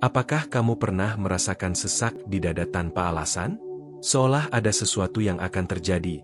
Apakah kamu pernah merasakan sesak di dada tanpa alasan? Seolah ada sesuatu yang akan terjadi,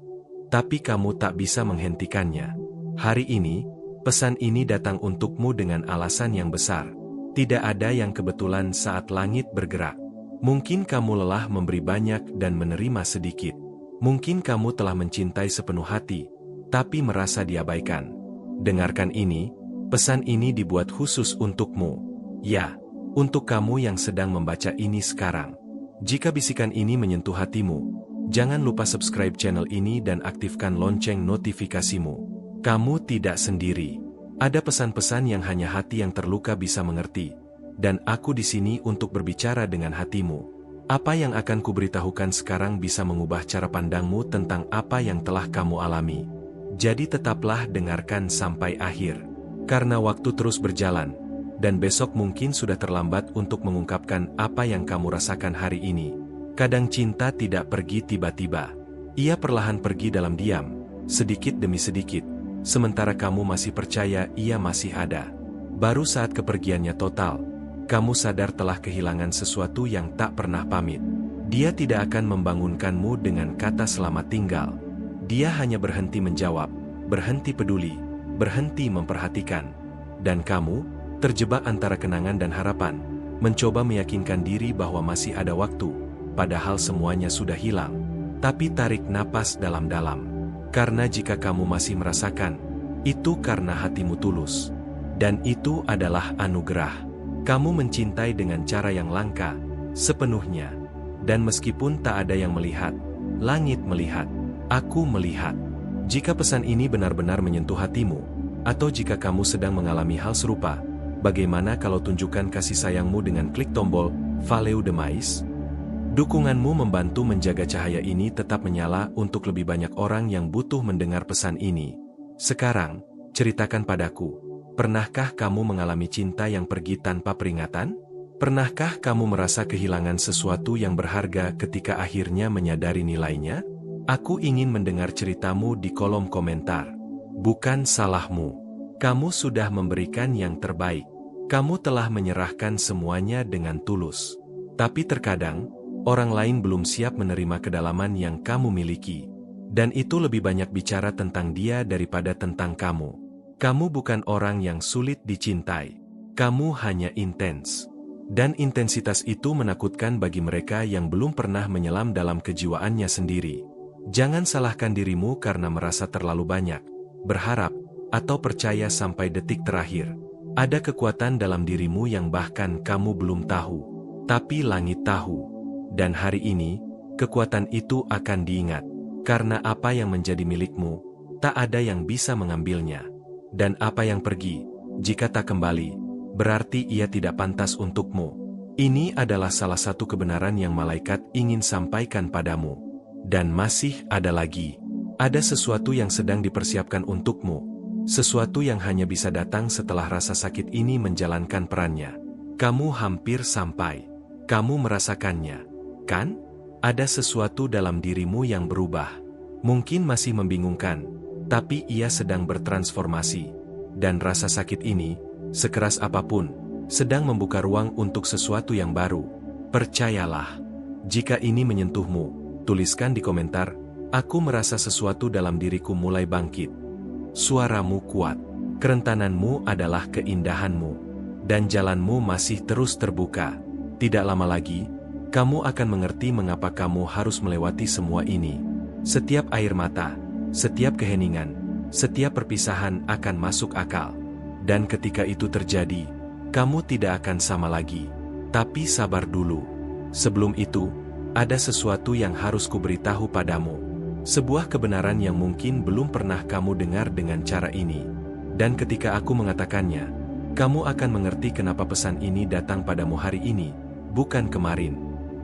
tapi kamu tak bisa menghentikannya. Hari ini, pesan ini datang untukmu dengan alasan yang besar. Tidak ada yang kebetulan saat langit bergerak. Mungkin kamu lelah memberi banyak dan menerima sedikit. Mungkin kamu telah mencintai sepenuh hati, tapi merasa diabaikan. Dengarkan ini, pesan ini dibuat khusus untukmu. Ya, untuk kamu yang sedang membaca ini sekarang. Jika bisikan ini menyentuh hatimu, jangan lupa subscribe channel ini dan aktifkan lonceng notifikasimu. Kamu tidak sendiri. Ada pesan-pesan yang hanya hati yang terluka bisa mengerti. Dan aku di sini untuk berbicara dengan hatimu. Apa yang akan kuberitahukan sekarang bisa mengubah cara pandangmu tentang apa yang telah kamu alami. Jadi tetaplah dengarkan sampai akhir. Karena waktu terus berjalan, dan besok mungkin sudah terlambat untuk mengungkapkan apa yang kamu rasakan hari ini. Kadang cinta tidak pergi tiba-tiba. Ia perlahan pergi dalam diam, sedikit demi sedikit. Sementara kamu masih percaya ia masih ada. Baru saat kepergiannya total, kamu sadar telah kehilangan sesuatu yang tak pernah pamit. Dia tidak akan membangunkanmu dengan kata selamat tinggal. Dia hanya berhenti menjawab, berhenti peduli, berhenti memperhatikan. Dan kamu, terjebak antara kenangan dan harapan, mencoba meyakinkan diri bahwa masih ada waktu, padahal semuanya sudah hilang. Tapi tarik napas dalam-dalam. Karena jika kamu masih merasakan, itu karena hatimu tulus. Dan itu adalah anugerah. Kamu mencintai dengan cara yang langka, sepenuhnya. Dan meskipun tak ada yang melihat, langit melihat, aku melihat. Jika pesan ini benar-benar menyentuh hatimu, atau jika kamu sedang mengalami hal serupa, bagaimana kalau tunjukkan kasih sayangmu dengan klik tombol Follow the Mais? Dukunganmu membantu menjaga cahaya ini tetap menyala untuk lebih banyak orang yang butuh mendengar pesan ini. Sekarang, ceritakan padaku, pernahkah kamu mengalami cinta yang pergi tanpa peringatan? Pernahkah kamu merasa kehilangan sesuatu yang berharga ketika akhirnya menyadari nilainya? Aku ingin mendengar ceritamu di kolom komentar. Bukan salahmu. Kamu sudah memberikan yang terbaik. Kamu telah menyerahkan semuanya dengan tulus. Tapi terkadang, orang lain belum siap menerima kedalaman yang kamu miliki. Dan itu lebih banyak bicara tentang dia daripada tentang kamu. Kamu bukan orang yang sulit dicintai. Kamu hanya intens. Dan intensitas itu menakutkan bagi mereka yang belum pernah menyelam dalam kejiwaannya sendiri. Jangan salahkan dirimu karena merasa terlalu banyak, berharap, atau percaya sampai detik terakhir. Ada kekuatan dalam dirimu yang bahkan kamu belum tahu. Tapi langit tahu. Dan hari ini, kekuatan itu akan diingat. Karena apa yang menjadi milikmu, tak ada yang bisa mengambilnya. Dan apa yang pergi, jika tak kembali, berarti ia tidak pantas untukmu. Ini adalah salah satu kebenaran yang malaikat ingin sampaikan padamu. Dan masih ada lagi. Ada sesuatu yang sedang dipersiapkan untukmu. Sesuatu yang hanya bisa datang setelah rasa sakit ini menjalankan perannya. Kamu hampir sampai. Kamu merasakannya. Kan? Ada sesuatu dalam dirimu yang berubah. Mungkin masih membingungkan, tapi ia sedang bertransformasi. Dan rasa sakit ini, sekeras apapun, sedang membuka ruang untuk sesuatu yang baru. Percayalah. Jika ini menyentuhmu, tuliskan di komentar, aku merasa sesuatu dalam diriku mulai bangkit. Suaramu kuat. Kerentananmu adalah keindahanmu. Dan jalanmu masih terus terbuka. Tidak lama lagi, kamu akan mengerti mengapa kamu harus melewati semua ini. Setiap air mata, setiap keheningan, setiap perpisahan akan masuk akal. Dan ketika itu terjadi, kamu tidak akan sama lagi. Tapi sabar dulu. Sebelum itu, ada sesuatu yang harus kuberitahu padamu. Sebuah kebenaran yang mungkin belum pernah kamu dengar dengan cara ini. Dan ketika aku mengatakannya, kamu akan mengerti kenapa pesan ini datang padamu hari ini, bukan kemarin.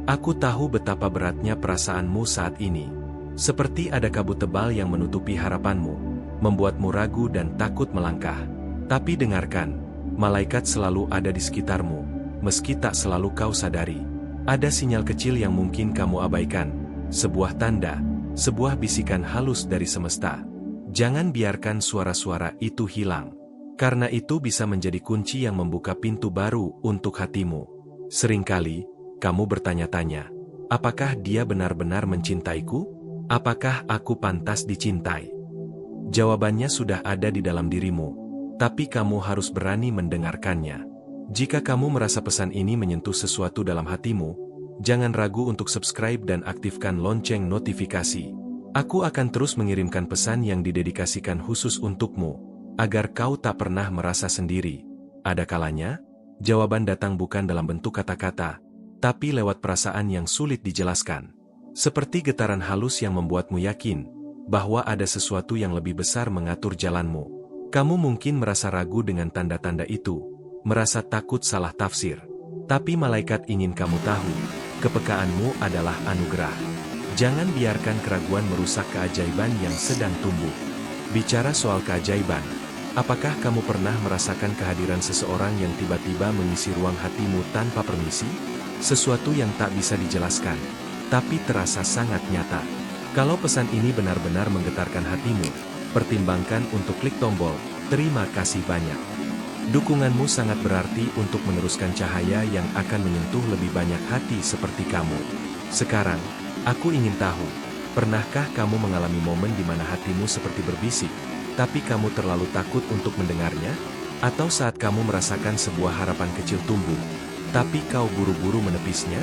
Aku tahu betapa beratnya perasaanmu saat ini. Seperti ada kabut tebal yang menutupi harapanmu, membuatmu ragu dan takut melangkah. Tapi dengarkan, malaikat selalu ada di sekitarmu, meski tak selalu kau sadari. Ada sinyal kecil yang mungkin kamu abaikan, sebuah tanda, sebuah bisikan halus dari semesta. Jangan biarkan suara-suara itu hilang, karena itu bisa menjadi kunci yang membuka pintu baru untuk hatimu. Seringkali, kamu bertanya-tanya, apakah dia benar-benar mencintaiku? Apakah aku pantas dicintai? Jawabannya sudah ada di dalam dirimu, tapi kamu harus berani mendengarkannya. Jika kamu merasa pesan ini menyentuh sesuatu dalam hatimu, jangan ragu untuk subscribe dan aktifkan lonceng notifikasi. Aku akan terus mengirimkan pesan yang didedikasikan khusus untukmu, agar kau tak pernah merasa sendiri. Ada kalanya, jawaban datang bukan dalam bentuk kata-kata, tapi lewat perasaan yang sulit dijelaskan. Seperti getaran halus yang membuatmu yakin bahwa ada sesuatu yang lebih besar mengatur jalanmu. Kamu mungkin merasa ragu dengan tanda-tanda itu, merasa takut salah tafsir. Tapi malaikat ingin kamu tahu, kepekaanmu adalah anugerah. Jangan biarkan keraguan merusak keajaiban yang sedang tumbuh. Bicara soal keajaiban, apakah kamu pernah merasakan kehadiran seseorang yang tiba-tiba mengisi ruang hatimu tanpa permisi? Sesuatu yang tak bisa dijelaskan, tapi terasa sangat nyata. Kalau pesan ini benar-benar menggetarkan hatimu, pertimbangkan untuk klik tombol terima kasih banyak. Dukunganmu sangat berarti untuk meneruskan cahaya yang akan menyentuh lebih banyak hati seperti kamu. Sekarang, aku ingin tahu, pernahkah kamu mengalami momen di mana hatimu seperti berbisik, tapi kamu terlalu takut untuk mendengarnya? Atau saat kamu merasakan sebuah harapan kecil tumbuh, tapi kau buru-buru menepisnya?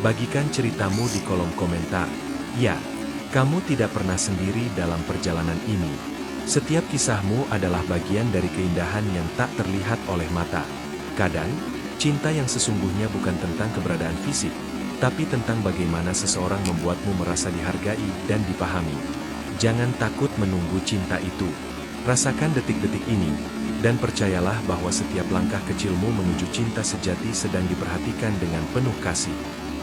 Bagikan ceritamu di kolom komentar. Ya, kamu tidak pernah sendiri dalam perjalanan ini. Setiap kisahmu adalah bagian dari keindahan yang tak terlihat oleh mata. Kadang, cinta yang sesungguhnya bukan tentang keberadaan fisik, tapi tentang bagaimana seseorang membuatmu merasa dihargai dan dipahami. Jangan takut menunggu cinta itu. Rasakan detik-detik ini, dan percayalah bahwa setiap langkah kecilmu menuju cinta sejati sedang diperhatikan dengan penuh kasih.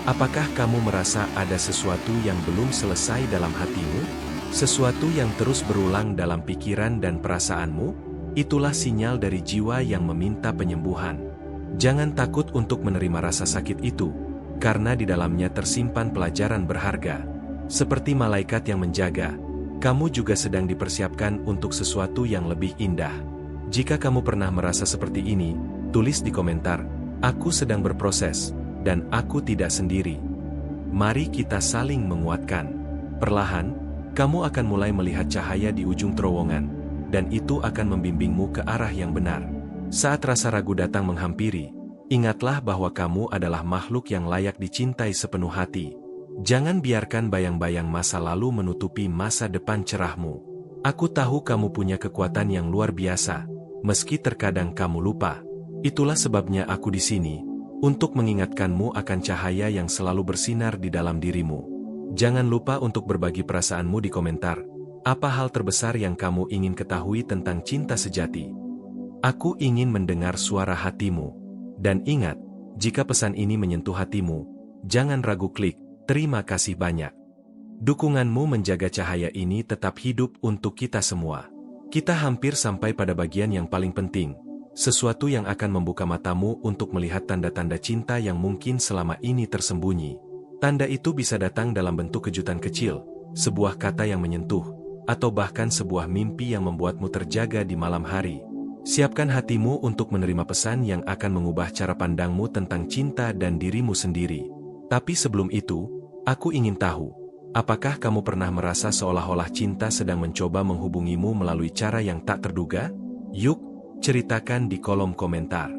Apakah kamu merasa ada sesuatu yang belum selesai dalam hatimu? Sesuatu yang terus berulang dalam pikiran dan perasaanmu? Itulah sinyal dari jiwa yang meminta penyembuhan. Jangan takut untuk menerima rasa sakit itu, karena di dalamnya tersimpan pelajaran berharga. Seperti malaikat yang menjaga, kamu juga sedang dipersiapkan untuk sesuatu yang lebih indah. Jika kamu pernah merasa seperti ini, tulis di komentar, "Aku sedang berproses, dan aku tidak sendiri." Mari kita saling menguatkan. Perlahan, kamu akan mulai melihat cahaya di ujung terowongan, dan itu akan membimbingmu ke arah yang benar. Saat rasa ragu datang menghampiri, ingatlah bahwa kamu adalah makhluk yang layak dicintai sepenuh hati. Jangan biarkan bayang-bayang masa lalu menutupi masa depan cerahmu. Aku tahu kamu punya kekuatan yang luar biasa, meski terkadang kamu lupa. Itulah sebabnya aku di sini, untuk mengingatkanmu akan cahaya yang selalu bersinar di dalam dirimu. Jangan lupa untuk berbagi perasaanmu di komentar. Apa hal terbesar yang kamu ingin ketahui tentang cinta sejati? Aku ingin mendengar suara hatimu. Dan ingat, jika pesan ini menyentuh hatimu, jangan ragu klik, terima kasih banyak. Dukunganmu menjaga cahaya ini tetap hidup untuk kita semua. Kita hampir sampai pada bagian yang paling penting. Sesuatu yang akan membuka matamu untuk melihat tanda-tanda cinta yang mungkin selama ini tersembunyi. Tanda itu bisa datang dalam bentuk kejutan kecil, sebuah kata yang menyentuh, atau bahkan sebuah mimpi yang membuatmu terjaga di malam hari. Siapkan hatimu untuk menerima pesan yang akan mengubah cara pandangmu tentang cinta dan dirimu sendiri. Tapi sebelum itu, aku ingin tahu, apakah kamu pernah merasa seolah-olah cinta sedang mencoba menghubungimu melalui cara yang tak terduga? Yuk, ceritakan di kolom komentar.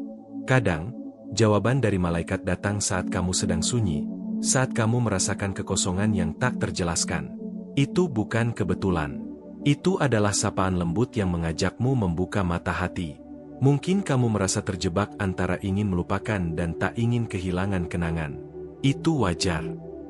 Kadang, jawaban dari malaikat datang saat kamu sedang sunyi, saat kamu merasakan kekosongan yang tak terjelaskan. Itu bukan kebetulan. Itu adalah sapaan lembut yang mengajakmu membuka mata hati. Mungkin kamu merasa terjebak antara ingin melupakan dan tak ingin kehilangan kenangan. Itu wajar.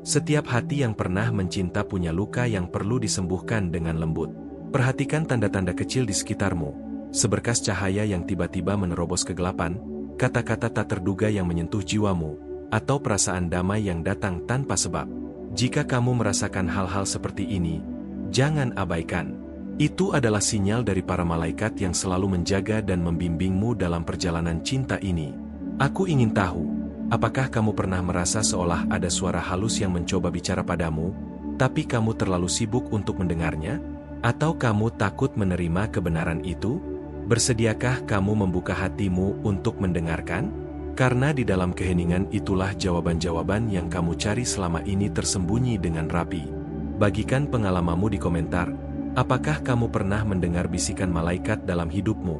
Setiap hati yang pernah mencinta punya luka yang perlu disembuhkan dengan lembut. Perhatikan tanda-tanda kecil di sekitarmu. Seberkas cahaya yang tiba-tiba menerobos kegelapan, kata-kata tak terduga yang menyentuh jiwamu, atau perasaan damai yang datang tanpa sebab. Jika kamu merasakan hal-hal seperti ini, jangan abaikan. Itu adalah sinyal dari para malaikat yang selalu menjaga dan membimbingmu dalam perjalanan cinta ini. Aku ingin tahu, apakah kamu pernah merasa seolah ada suara halus yang mencoba bicara padamu, tapi kamu terlalu sibuk untuk mendengarnya? Atau kamu takut menerima kebenaran itu? Bersediakah kamu membuka hatimu untuk mendengarkan? Karena di dalam keheningan itulah jawaban-jawaban yang kamu cari selama ini tersembunyi dengan rapi. Bagikan pengalamanmu di komentar. Apakah kamu pernah mendengar bisikan malaikat dalam hidupmu?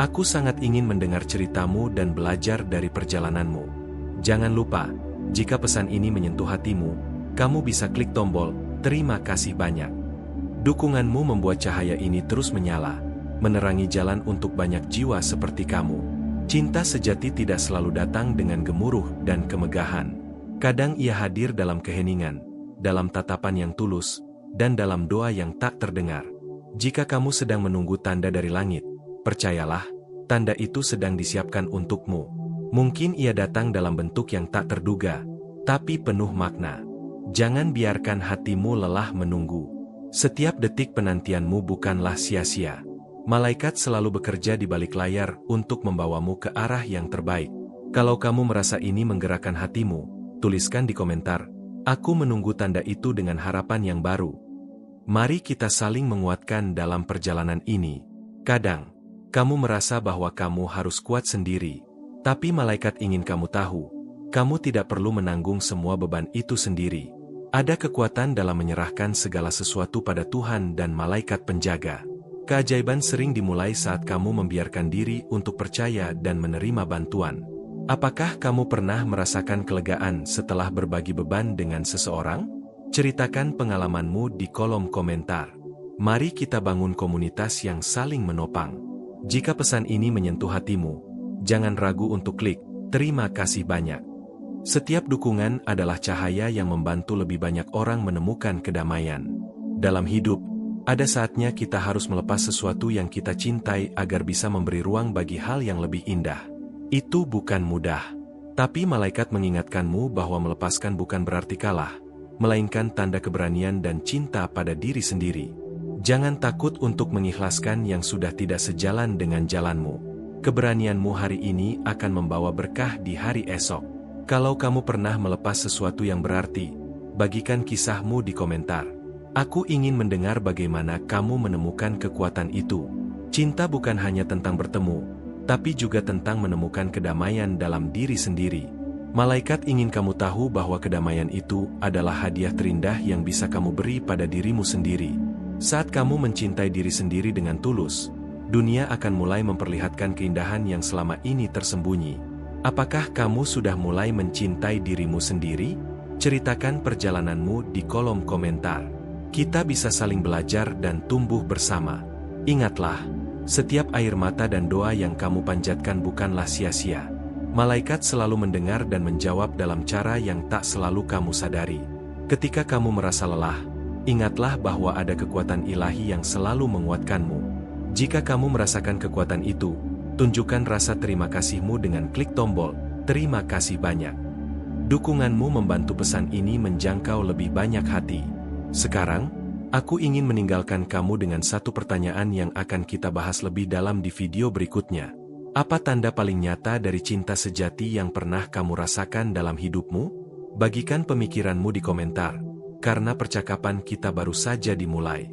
Aku sangat ingin mendengar ceritamu dan belajar dari perjalananmu. Jangan lupa, jika pesan ini menyentuh hatimu, kamu bisa klik tombol terima kasih banyak. Dukunganmu membuat cahaya ini terus menyala, menerangi jalan untuk banyak jiwa seperti kamu. Cinta sejati tidak selalu datang dengan gemuruh dan kemegahan. Kadang ia hadir dalam keheningan, dalam tatapan yang tulus, dan dalam doa yang tak terdengar. Jika kamu sedang menunggu tanda dari langit, percayalah, tanda itu sedang disiapkan untukmu. Mungkin ia datang dalam bentuk yang tak terduga, tapi penuh makna. Jangan biarkan hatimu lelah menunggu. Setiap detik penantianmu bukanlah sia-sia. Malaikat selalu bekerja di balik layar untuk membawamu ke arah yang terbaik. Kalau kamu merasa ini menggerakkan hatimu, tuliskan di komentar, "Aku menunggu tanda itu dengan harapan yang baru." Mari kita saling menguatkan dalam perjalanan ini. Kadang, kamu merasa bahwa kamu harus kuat sendiri, tapi malaikat ingin kamu tahu, kamu tidak perlu menanggung semua beban itu sendiri. Ada kekuatan dalam menyerahkan segala sesuatu pada Tuhan dan malaikat penjaga. Keajaiban sering dimulai saat kamu membiarkan diri untuk percaya dan menerima bantuan. Apakah kamu pernah merasakan kelegaan setelah berbagi beban dengan seseorang? Ceritakan pengalamanmu di kolom komentar. Mari kita bangun komunitas yang saling menopang. Jika pesan ini menyentuh hatimu, jangan ragu untuk klik terima kasih banyak. Setiap dukungan adalah cahaya yang membantu lebih banyak orang menemukan kedamaian. Dalam hidup, ada saatnya kita harus melepas sesuatu yang kita cintai agar bisa memberi ruang bagi hal yang lebih indah. Itu bukan mudah. Tapi malaikat mengingatkanmu bahwa melepaskan bukan berarti kalah, melainkan tanda keberanian dan cinta pada diri sendiri. Jangan takut untuk mengikhlaskan yang sudah tidak sejalan dengan jalanmu. Keberanianmu hari ini akan membawa berkah di hari esok. Kalau kamu pernah melepas sesuatu yang berarti, bagikan kisahmu di komentar. Aku ingin mendengar bagaimana kamu menemukan kekuatan itu. Cinta bukan hanya tentang bertemu, tapi juga tentang menemukan kedamaian dalam diri sendiri. Malaikat ingin kamu tahu bahwa kedamaian itu adalah hadiah terindah yang bisa kamu beri pada dirimu sendiri. Saat kamu mencintai diri sendiri dengan tulus, dunia akan mulai memperlihatkan keindahan yang selama ini tersembunyi. Apakah kamu sudah mulai mencintai dirimu sendiri? Ceritakan perjalananmu di kolom komentar. Kita bisa saling belajar dan tumbuh bersama. Ingatlah, setiap air mata dan doa yang kamu panjatkan bukanlah sia-sia. Malaikat selalu mendengar dan menjawab dalam cara yang tak selalu kamu sadari. Ketika kamu merasa lelah, ingatlah bahwa ada kekuatan ilahi yang selalu menguatkanmu. Jika kamu merasakan kekuatan itu, tunjukkan rasa terima kasihmu dengan klik tombol terima kasih banyak. Dukunganmu membantu pesan ini menjangkau lebih banyak hati. Sekarang, aku ingin meninggalkan kamu dengan satu pertanyaan yang akan kita bahas lebih dalam di video berikutnya. Apa tanda paling nyata dari cinta sejati yang pernah kamu rasakan dalam hidupmu? Bagikan pemikiranmu di komentar, karena percakapan kita baru saja dimulai.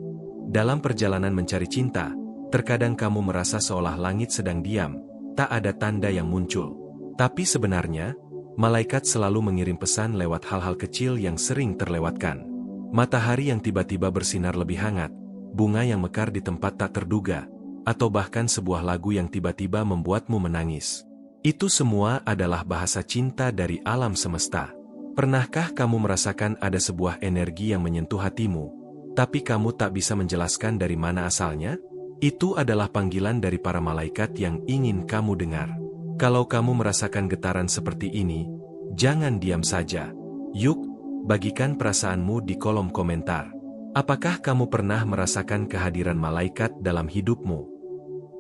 Dalam perjalanan mencari cinta, terkadang kamu merasa seolah langit sedang diam, tak ada tanda yang muncul. Tapi sebenarnya, malaikat selalu mengirim pesan lewat hal-hal kecil yang sering terlewatkan. Matahari yang tiba-tiba bersinar lebih hangat, bunga yang mekar di tempat tak terduga, atau bahkan sebuah lagu yang tiba-tiba membuatmu menangis. Itu semua adalah bahasa cinta dari alam semesta. Pernahkah kamu merasakan ada sebuah energi yang menyentuh hatimu, tapi kamu tak bisa menjelaskan dari mana asalnya? Itu adalah panggilan dari para malaikat yang ingin kamu dengar. Kalau kamu merasakan getaran seperti ini, jangan diam saja. Yuk, bagikan perasaanmu di kolom komentar. Apakah kamu pernah merasakan kehadiran malaikat dalam hidupmu?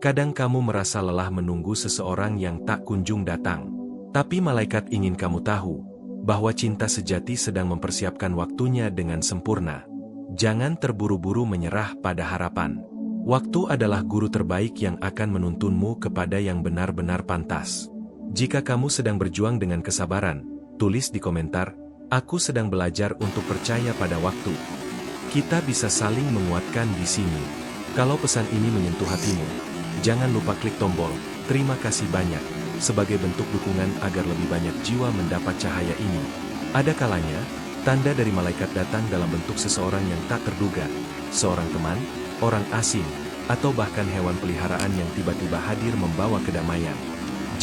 Kadang kamu merasa lelah menunggu seseorang yang tak kunjung datang. Tapi malaikat ingin kamu tahu, bahwa cinta sejati sedang mempersiapkan waktunya dengan sempurna. Jangan terburu-buru menyerah pada harapan. Waktu adalah guru terbaik yang akan menuntunmu kepada yang benar-benar pantas. Jika kamu sedang berjuang dengan kesabaran, tulis di komentar, "Aku sedang belajar untuk percaya pada waktu." Kita bisa saling menguatkan di sini. Kalau pesan ini menyentuh hatimu, jangan lupa klik tombol terima kasih banyak. sebagai bentuk dukungan agar lebih banyak jiwa mendapat cahaya ini. Ada kalanya, tanda dari malaikat datang dalam bentuk seseorang yang tak terduga, seorang teman, orang asing, atau bahkan hewan peliharaan yang tiba-tiba hadir membawa kedamaian.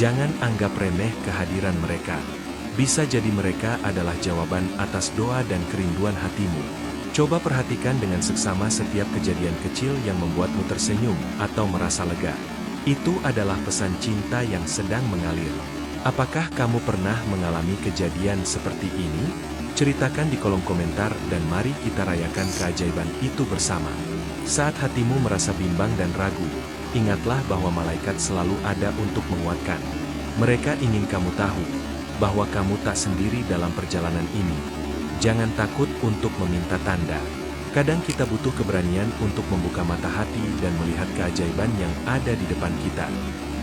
Jangan anggap remeh kehadiran mereka. Bisa jadi mereka adalah jawaban atas doa dan kerinduan hatimu. Coba perhatikan dengan seksama setiap kejadian kecil yang membuatmu tersenyum atau merasa lega. Itu adalah pesan cinta yang sedang mengalir. Apakah kamu pernah mengalami kejadian seperti ini? Ceritakan di kolom komentar dan mari kita rayakan keajaiban itu bersama. Saat hatimu merasa bimbang dan ragu, ingatlah bahwa malaikat selalu ada untuk menguatkan. Mereka ingin kamu tahu bahwa kamu tak sendiri dalam perjalanan ini. Jangan takut untuk meminta tanda. Kadang kita butuh keberanian untuk membuka mata hati dan melihat keajaiban yang ada di depan kita.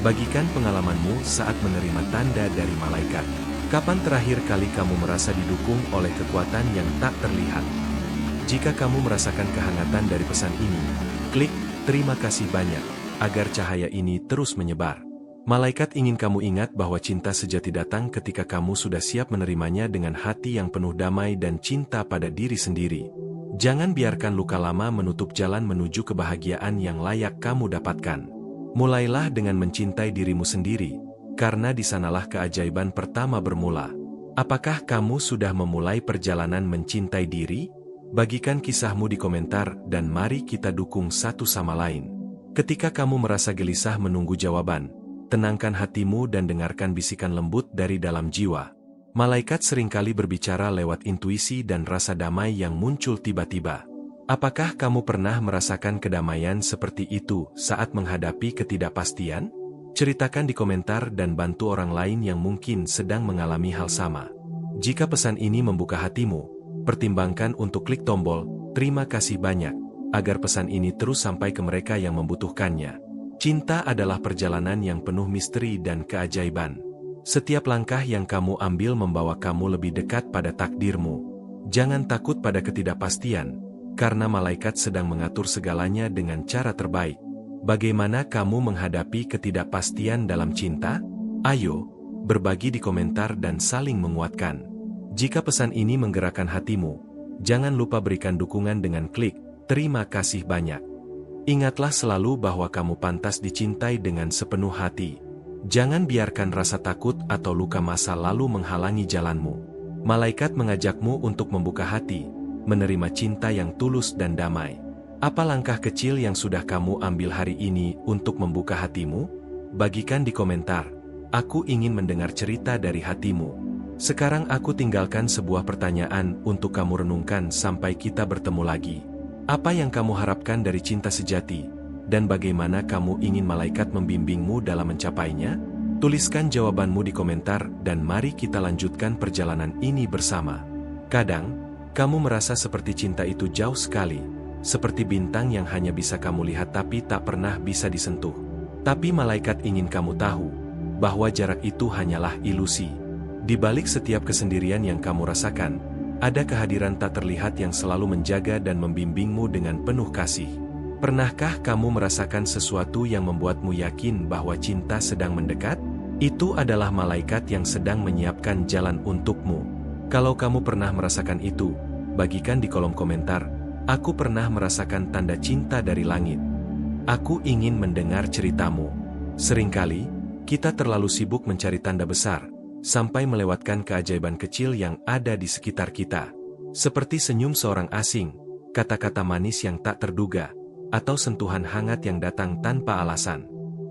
Bagikan pengalamanmu saat menerima tanda dari malaikat. Kapan terakhir kali kamu merasa didukung oleh kekuatan yang tak terlihat? Jika kamu merasakan kehangatan dari pesan ini, klik "Terima kasih banyak" agar cahaya ini terus menyebar. Malaikat ingin kamu ingat bahwa cinta sejati datang ketika kamu sudah siap menerimanya dengan hati yang penuh damai dan cinta pada diri sendiri. Jangan biarkan luka lama menutup jalan menuju kebahagiaan yang layak kamu dapatkan. Mulailah dengan mencintai dirimu sendiri, karena di sanalah keajaiban pertama bermula. Apakah kamu sudah memulai perjalanan mencintai diri? Bagikan kisahmu di komentar dan mari kita dukung satu sama lain. Ketika kamu merasa gelisah menunggu jawaban, tenangkan hatimu dan dengarkan bisikan lembut dari dalam jiwa. Malaikat seringkali berbicara lewat intuisi dan rasa damai yang muncul tiba-tiba. Apakah kamu pernah merasakan kedamaian seperti itu saat menghadapi ketidakpastian? Ceritakan di komentar dan bantu orang lain yang mungkin sedang mengalami hal sama. Jika pesan ini membuka hatimu, pertimbangkan untuk klik tombol "Terima kasih banyak" agar pesan ini terus sampai ke mereka yang membutuhkannya. Cinta adalah perjalanan yang penuh misteri dan keajaiban. Setiap langkah yang kamu ambil membawa kamu lebih dekat pada takdirmu. Jangan takut pada ketidakpastian, karena malaikat sedang mengatur segalanya dengan cara terbaik. Bagaimana kamu menghadapi ketidakpastian dalam cinta? Ayo, berbagi di komentar dan saling menguatkan. Jika pesan ini menggerakkan hatimu, jangan lupa berikan dukungan dengan klik "Terima kasih banyak". Ingatlah selalu bahwa kamu pantas dicintai dengan sepenuh hati. Jangan biarkan rasa takut atau luka masa lalu menghalangi jalanmu. Malaikat mengajakmu untuk membuka hati, menerima cinta yang tulus dan damai. Apa langkah kecil yang sudah kamu ambil hari ini untuk membuka hatimu? Bagikan di komentar. Aku ingin mendengar cerita dari hatimu. Sekarang aku tinggalkan sebuah pertanyaan untuk kamu renungkan sampai kita bertemu lagi. Apa yang kamu harapkan dari cinta sejati, dan bagaimana kamu ingin malaikat membimbingmu dalam mencapainya? Tuliskan jawabanmu di komentar dan mari kita lanjutkan perjalanan ini bersama. Kadang, kamu merasa seperti cinta itu jauh sekali, seperti bintang yang hanya bisa kamu lihat tapi tak pernah bisa disentuh. Tapi malaikat ingin kamu tahu, bahwa jarak itu hanyalah ilusi. Di balik setiap kesendirian yang kamu rasakan, ada kehadiran tak terlihat yang selalu menjaga dan membimbingmu dengan penuh kasih. Pernahkah kamu merasakan sesuatu yang membuatmu yakin bahwa cinta sedang mendekat? Itu adalah malaikat yang sedang menyiapkan jalan untukmu. Kalau kamu pernah merasakan itu, bagikan di kolom komentar. Aku pernah merasakan tanda cinta dari langit. Aku ingin mendengar ceritamu. Seringkali, kita terlalu sibuk mencari tanda besar, sampai melewatkan keajaiban kecil yang ada di sekitar kita. Seperti senyum seorang asing, kata-kata manis yang tak terduga, atau sentuhan hangat yang datang tanpa alasan.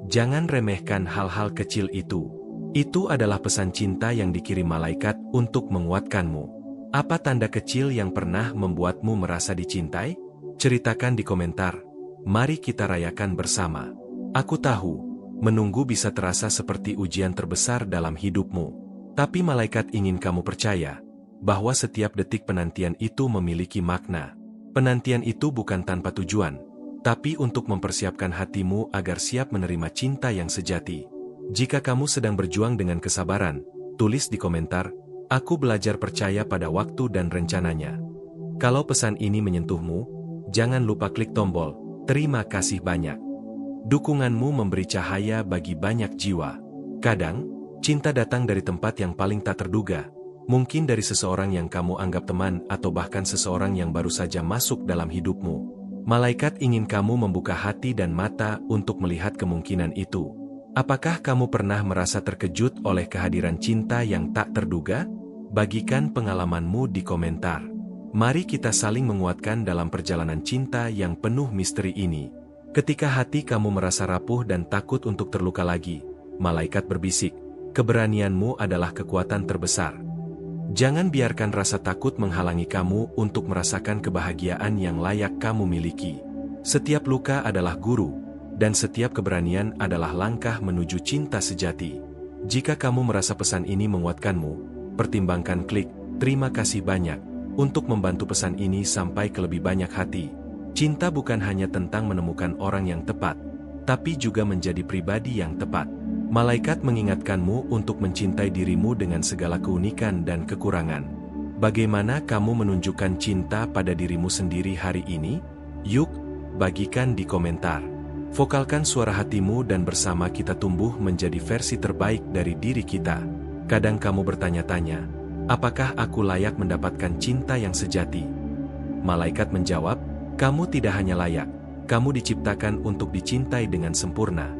Jangan remehkan hal-hal kecil itu. Itu adalah pesan cinta yang dikirim malaikat untuk menguatkanmu. Apa tanda kecil yang pernah membuatmu merasa dicintai? Ceritakan di komentar. Mari kita rayakan bersama. Aku tahu, menunggu bisa terasa seperti ujian terbesar dalam hidupmu. Tapi malaikat ingin kamu percaya, bahwa setiap detik penantian itu memiliki makna. Penantian itu bukan tanpa tujuan, tapi untuk mempersiapkan hatimu agar siap menerima cinta yang sejati. Jika kamu sedang berjuang dengan kesabaran, tulis di komentar, "Aku belajar percaya pada waktu dan rencananya." Kalau pesan ini menyentuhmu, jangan lupa klik tombol "Terima kasih banyak". Dukunganmu memberi cahaya bagi banyak jiwa. Kadang, Cinta datang dari tempat yang paling tak terduga, mungkin dari seseorang yang kamu anggap teman atau bahkan seseorang yang baru saja masuk dalam hidupmu. Malaikat ingin kamu membuka hati dan mata untuk melihat kemungkinan itu. Apakah kamu pernah merasa terkejut oleh kehadiran cinta yang tak terduga? Bagikan pengalamanmu di komentar. Mari kita saling menguatkan dalam perjalanan cinta yang penuh misteri ini. Ketika hati kamu merasa rapuh dan takut untuk terluka lagi, malaikat berbisik, keberanianmu adalah kekuatan terbesar. Jangan biarkan rasa takut menghalangi kamu untuk merasakan kebahagiaan yang layak kamu miliki. Setiap luka adalah guru, dan setiap keberanian adalah langkah menuju cinta sejati. Jika kamu merasa pesan ini menguatkanmu, pertimbangkan klik "Terima kasih banyak" untuk membantu pesan ini sampai ke lebih banyak hati. Cinta bukan hanya tentang menemukan orang yang tepat, tapi juga menjadi pribadi yang tepat. Malaikat mengingatkanmu untuk mencintai dirimu dengan segala keunikan dan kekurangan. Bagaimana kamu menunjukkan cinta pada dirimu sendiri hari ini? Yuk, bagikan di komentar. Vokalkan suara hatimu dan bersama kita tumbuh menjadi versi terbaik dari diri kita. Kadang kamu bertanya-tanya, apakah aku layak mendapatkan cinta yang sejati? Malaikat menjawab, kamu tidak hanya layak, kamu diciptakan untuk dicintai dengan sempurna.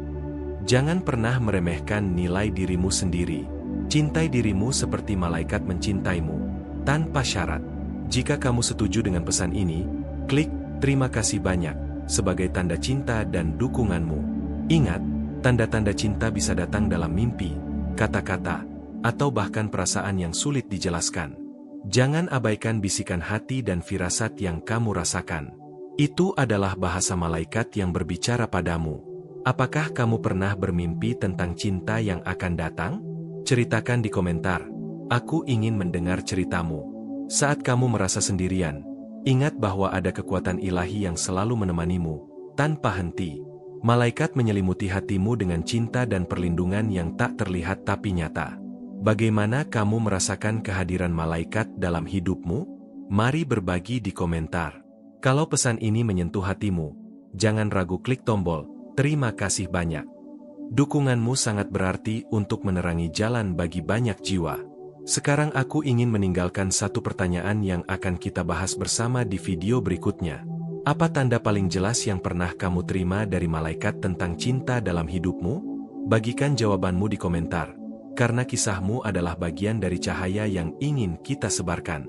Jangan pernah meremehkan nilai dirimu sendiri. Cintai dirimu seperti malaikat mencintaimu, tanpa syarat. Jika kamu setuju dengan pesan ini, klik "Terima kasih banyak" sebagai tanda cinta dan dukunganmu. Ingat, tanda-tanda cinta bisa datang dalam mimpi, kata-kata, atau bahkan perasaan yang sulit dijelaskan. Jangan abaikan bisikan hati dan firasat yang kamu rasakan. Itu adalah bahasa malaikat yang berbicara padamu. Apakah kamu pernah bermimpi tentang cinta yang akan datang? Ceritakan di komentar. Aku ingin mendengar ceritamu. Saat kamu merasa sendirian, ingat bahwa ada kekuatan ilahi yang selalu menemanimu, tanpa henti. Malaikat menyelimuti hatimu dengan cinta dan perlindungan yang tak terlihat tapi nyata. Bagaimana kamu merasakan kehadiran malaikat dalam hidupmu? Mari berbagi di komentar. Kalau pesan ini menyentuh hatimu, jangan ragu klik tombol "Terima kasih banyak". Dukunganmu sangat berarti untuk menerangi jalan bagi banyak jiwa. Sekarang aku ingin meninggalkan satu pertanyaan yang akan kita bahas bersama di video berikutnya. Apa tanda paling jelas yang pernah kamu terima dari malaikat tentang cinta dalam hidupmu? Bagikan jawabanmu di komentar, karena kisahmu adalah bagian dari cahaya yang ingin kita sebarkan.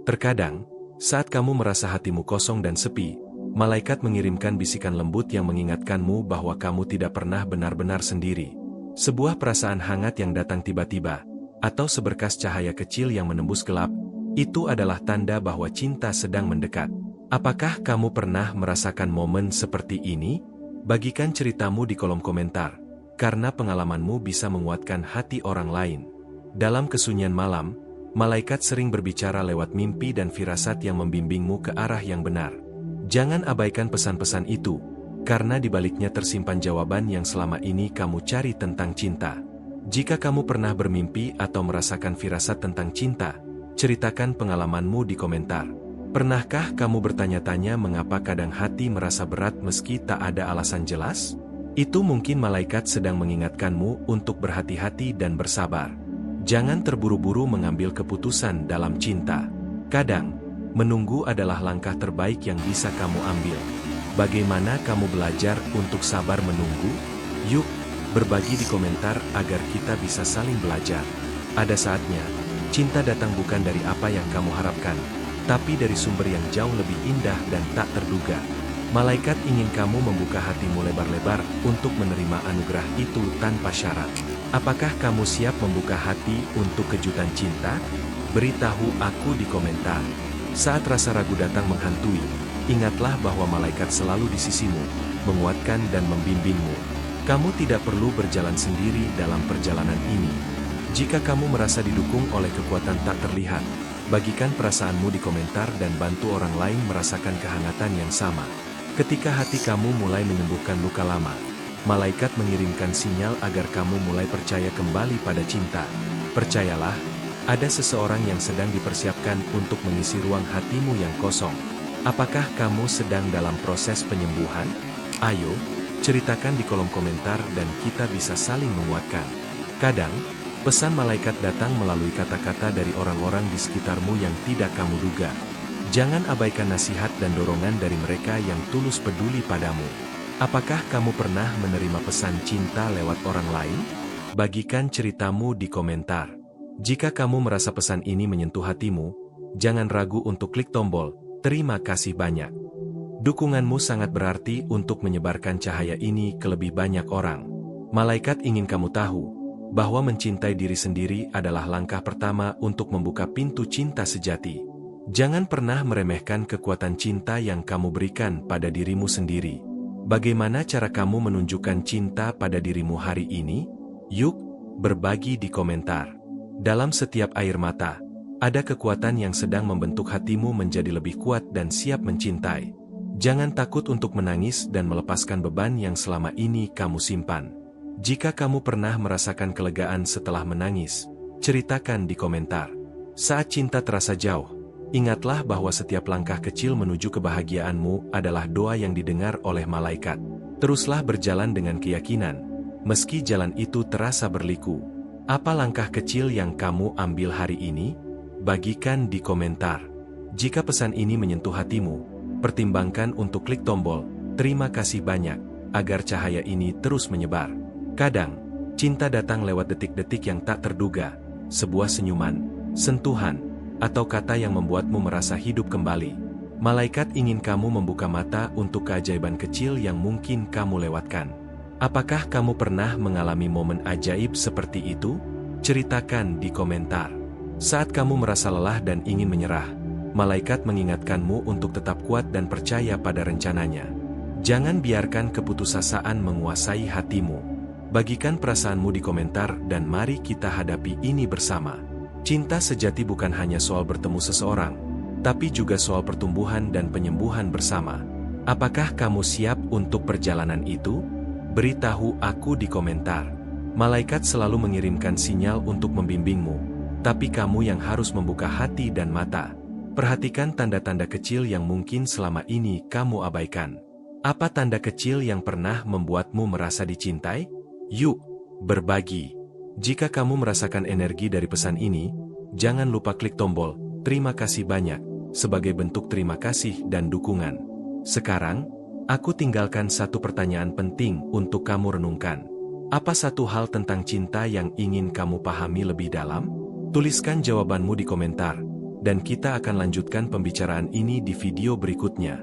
Terkadang, saat kamu merasa hatimu kosong dan sepi, malaikat mengirimkan bisikan lembut yang mengingatkanmu bahwa kamu tidak pernah benar-benar sendiri. Sebuah perasaan hangat yang datang tiba-tiba, atau seberkas cahaya kecil yang menembus gelap, itu adalah tanda bahwa cinta sedang mendekat. Apakah kamu pernah merasakan momen seperti ini? Bagikan ceritamu di kolom komentar, karena pengalamanmu bisa menguatkan hati orang lain. Dalam kesunyian malam, malaikat sering berbicara lewat mimpi dan firasat yang membimbingmu ke arah yang benar. Jangan abaikan pesan-pesan itu, karena di baliknya tersimpan jawaban yang selama ini kamu cari tentang cinta. Jika kamu pernah bermimpi atau merasakan firasat tentang cinta, ceritakan pengalamanmu di komentar. Pernahkah kamu bertanya-tanya mengapa kadang hati merasa berat meski tak ada alasan jelas? Itu mungkin malaikat sedang mengingatkanmu untuk berhati-hati dan bersabar. Jangan terburu-buru mengambil keputusan dalam cinta. Kadang, menunggu adalah langkah terbaik yang bisa kamu ambil. Bagaimana kamu belajar untuk sabar menunggu? Yuk, berbagi di komentar agar kita bisa saling belajar. Ada saatnya, cinta datang bukan dari apa yang kamu harapkan, tapi dari sumber yang jauh lebih indah dan tak terduga. Malaikat ingin kamu membuka hatimu lebar-lebar untuk menerima anugerah itu tanpa syarat. Apakah kamu siap membuka hati untuk kejutan cinta? Beritahu aku di komentar. Saat rasa ragu datang menghantui, ingatlah bahwa malaikat selalu di sisimu, menguatkan dan membimbingmu. Kamu tidak perlu berjalan sendiri dalam perjalanan ini. Jika kamu merasa didukung oleh kekuatan tak terlihat, bagikan perasaanmu di komentar dan bantu orang lain merasakan kehangatan yang sama. Ketika hati kamu mulai menyembuhkan luka lama, malaikat mengirimkan sinyal agar kamu mulai percaya kembali pada cinta. Percayalah, ada seseorang yang sedang dipersiapkan untuk mengisi ruang hatimu yang kosong. Apakah kamu sedang dalam proses penyembuhan? Ayo, ceritakan di kolom komentar dan kita bisa saling menguatkan. Kadang, Pesan malaikat datang melalui kata-kata dari orang-orang di sekitarmu yang tidak kamu duga. Jangan abaikan nasihat dan dorongan dari mereka yang tulus peduli padamu. Apakah kamu pernah menerima pesan cinta lewat orang lain? Bagikan ceritamu di komentar. Jika kamu merasa pesan ini menyentuh hatimu, jangan ragu untuk klik tombol "Terima kasih banyak". Dukunganmu sangat berarti untuk menyebarkan cahaya ini ke lebih banyak orang. Malaikat ingin kamu tahu bahwa mencintai diri sendiri adalah langkah pertama untuk membuka pintu cinta sejati. Jangan pernah meremehkan kekuatan cinta yang kamu berikan pada dirimu sendiri. Bagaimana cara kamu menunjukkan cinta pada dirimu hari ini? Yuk, berbagi di komentar. Dalam setiap air mata, ada kekuatan yang sedang membentuk hatimu menjadi lebih kuat dan siap mencintai. Jangan takut untuk menangis dan melepaskan beban yang selama ini kamu simpan. Jika kamu pernah merasakan kelegaan setelah menangis, ceritakan di komentar. Saat cinta terasa jauh, ingatlah bahwa setiap langkah kecil menuju kebahagiaanmu adalah doa yang didengar oleh malaikat. Teruslah berjalan dengan keyakinan, meski jalan itu terasa berliku. Apa langkah kecil yang kamu ambil hari ini? Bagikan di komentar. Jika pesan ini menyentuh hatimu, pertimbangkan untuk klik tombol "Terima kasih banyak", agar cahaya ini terus menyebar. Kadang, cinta datang lewat detik-detik yang tak terduga, sebuah senyuman, sentuhan, atau kata yang membuatmu merasa hidup kembali. Malaikat ingin kamu membuka mata untuk keajaiban kecil yang mungkin kamu lewatkan. Apakah kamu pernah mengalami momen ajaib seperti itu? Ceritakan di komentar. Saat kamu merasa lelah dan ingin menyerah, malaikat mengingatkanmu untuk tetap kuat dan percaya pada rencananya. Jangan biarkan keputusasaan menguasai hatimu. Bagikan perasaanmu di komentar dan mari kita hadapi ini bersama. Cinta sejati bukan hanya soal bertemu seseorang, tapi juga soal pertumbuhan dan penyembuhan bersama. Apakah kamu siap untuk perjalanan itu? Beritahu aku di komentar. Malaikat selalu mengirimkan sinyal untuk membimbingmu, tapi kamu yang harus membuka hati dan mata. Perhatikan tanda-tanda kecil yang mungkin selama ini kamu abaikan. Apa tanda kecil yang pernah membuatmu merasa dicintai? Yuk, berbagi. Jika kamu merasakan energi dari pesan ini, jangan lupa klik tombol "Terima kasih banyak" sebagai bentuk terima kasih dan dukungan. Sekarang, aku tinggalkan satu pertanyaan penting untuk kamu renungkan. Apa satu hal tentang cinta yang ingin kamu pahami lebih dalam? Tuliskan jawabanmu di komentar, dan kita akan lanjutkan pembicaraan ini di video berikutnya.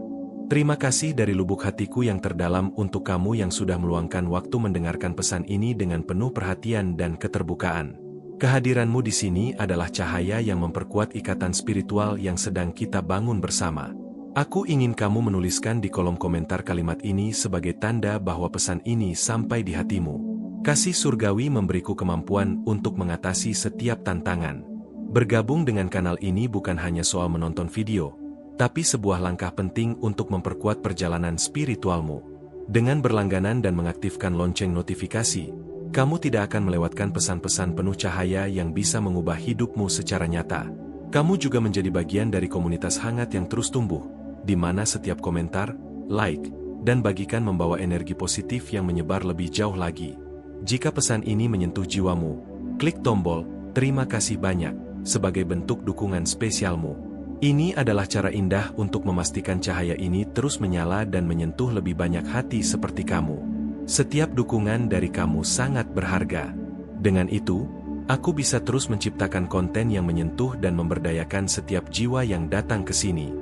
Terima kasih dari lubuk hatiku yang terdalam untuk kamu yang sudah meluangkan waktu mendengarkan pesan ini dengan penuh perhatian dan keterbukaan. Kehadiranmu di sini adalah cahaya yang memperkuat ikatan spiritual yang sedang kita bangun bersama. Aku ingin kamu menuliskan di kolom komentar kalimat ini sebagai tanda bahwa pesan ini sampai di hatimu. Kasih surgawi memberiku kemampuan untuk mengatasi setiap tantangan. Bergabung dengan kanal ini bukan hanya soal menonton video, tapi sebuah langkah penting untuk memperkuat perjalanan spiritualmu. Dengan berlangganan dan mengaktifkan lonceng notifikasi, kamu tidak akan melewatkan pesan-pesan penuh cahaya yang bisa mengubah hidupmu secara nyata. Kamu juga menjadi bagian dari komunitas hangat yang terus tumbuh, di mana setiap komentar, like, dan bagikan membawa energi positif yang menyebar lebih jauh lagi. Jika pesan ini menyentuh jiwamu, klik tombol "Terima kasih banyak" sebagai bentuk dukungan spesialmu. Ini adalah cara indah untuk memastikan cahaya ini terus menyala dan menyentuh lebih banyak hati seperti kamu. Setiap dukungan dari kamu sangat berharga. Dengan itu, aku bisa terus menciptakan konten yang menyentuh dan memberdayakan setiap jiwa yang datang ke sini.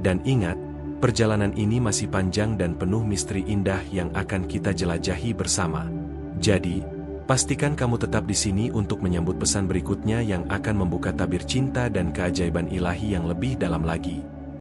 Dan ingat, perjalanan ini masih panjang dan penuh misteri indah yang akan kita jelajahi bersama. Jadi, pastikan kamu tetap di sini untuk menyambut pesan berikutnya yang akan membuka tabir cinta dan keajaiban ilahi yang lebih dalam lagi.